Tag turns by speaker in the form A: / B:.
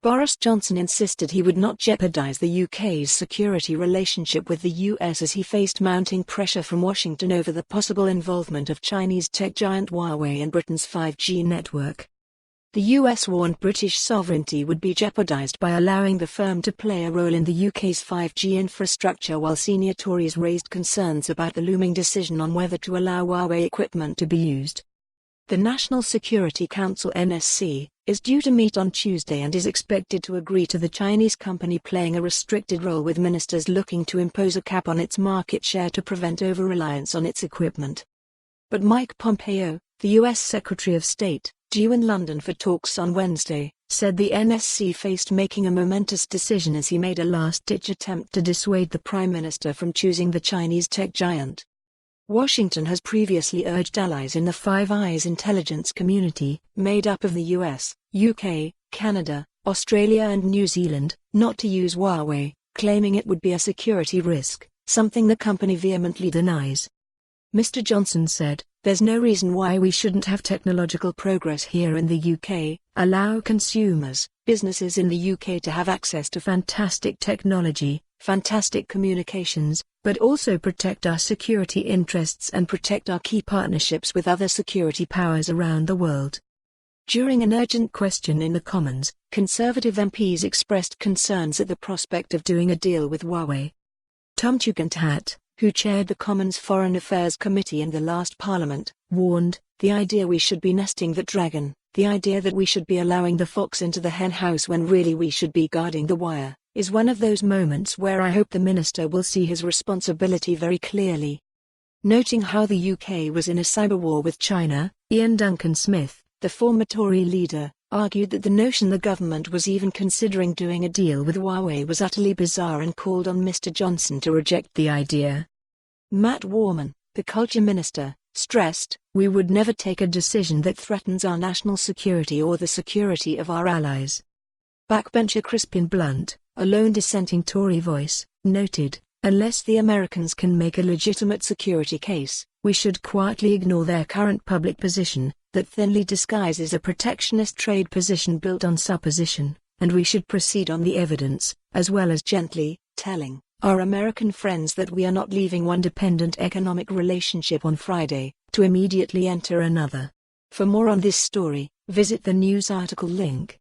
A: Boris Johnson insisted he would not jeopardise the UK's security relationship with the US as he faced mounting pressure from Washington over the possible involvement of Chinese tech giant Huawei in Britain's 5G network. The US warned British sovereignty would be jeopardised by allowing the firm to play a role in the UK's 5G infrastructure, while senior Tories raised concerns about the looming decision on whether to allow Huawei equipment to be used. The National Security Council (NSC) is due to meet on Tuesday and is expected to agree to the Chinese company playing a restricted role, with ministers looking to impose a cap on its market share to prevent over-reliance on its equipment. But Mike Pompeo, the US Secretary of State, due in London for talks on Wednesday, said the NSC faced making a momentous decision as he made a last-ditch attempt to dissuade the Prime Minister from choosing the Chinese tech giant. Washington has previously urged allies in the Five Eyes intelligence community, made up of the US, UK, Canada, Australia and New Zealand, not to use Huawei, claiming it would be a security risk, something the company vehemently denies. Mr. Johnson said, "There's no reason why we shouldn't have technological progress here in the UK, allow consumers, businesses in the UK to have access to fantastic technology, fantastic communications, but also protect our security interests and protect our key partnerships with other security powers around the world." During an urgent question in the Commons, Conservative MPs expressed concerns at the prospect of doing a deal with Huawei. Tom Tugendhat, who chaired the Commons Foreign Affairs Committee in the last Parliament, warned, "The idea we should be nesting that dragon, the idea that we should be allowing the fox into the hen house when really we should be guarding the wire, is one of those moments where I hope the minister will see his responsibility very clearly." Noting how the UK was in a cyber war with China, Ian Duncan Smith, the former Tory leader, argued that the notion the government was even considering doing a deal with Huawei was utterly bizarre and called on Mr. Johnson to reject the idea. Matt Warman, the culture minister, stressed, "We would never take a decision that threatens our national security or the security of our allies." Backbencher Crispin Blunt, a lone dissenting Tory voice, noted, "Unless the Americans can make a legitimate security case, we should quietly ignore their current public position, that thinly disguises a protectionist trade position built on supposition, and we should proceed on the evidence, as well as gently telling our American friends that we are not leaving one dependent economic relationship on Friday, to immediately enter another." For more on this story, visit the news article link.